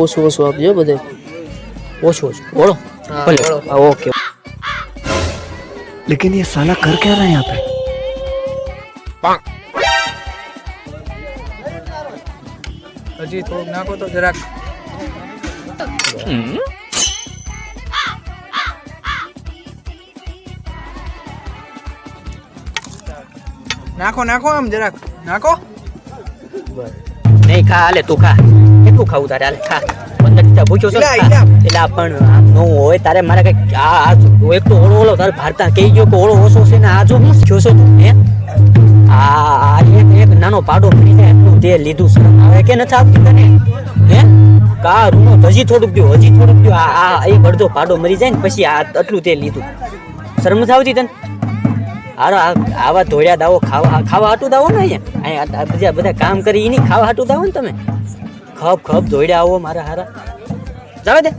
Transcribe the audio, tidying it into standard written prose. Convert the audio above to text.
ઓછું ઓછું આપજો બધે. ઓછું ઓછું બોલો ભલે ઓકે. लेकिन ये साला कर क्या रहा है यहाँ पे? હજી થોડુંક નાખો તો જરાક. નાખો નાખો આમ જરાક નાખો. નહીં ખા હાલે તું ખા. કેટલું ખાવું તારે હાલે ખા. 15 ભૂખ્યો છો એટલે એટલે પણ આમ ન હોય તારે મારે કઈ આ એક તો ઓળો તારે ભારતા કહી ગયો કે ઓળો ઓછો છે ને આ જો હું થયો છો તું હે આ એક નાનો પાડો મરી જાય એટલું તે લીધું શરમ આવે કે નથી આવતી તને હે કા રૂનો હજી થોડુંક દો આ એક અડધો પાડો મરી જાય ને પછી આ આટલું તે લીધું શરમ નથી આવતી તને. આવા ધોળ્યા દાવો ખાવા હાટું દાવો ને અહીંયા બધા કામ કરી એની ખાવા હાટું દાવો ને તમે ખપ ધોળ્યા આવો મારા હારા જાવે દે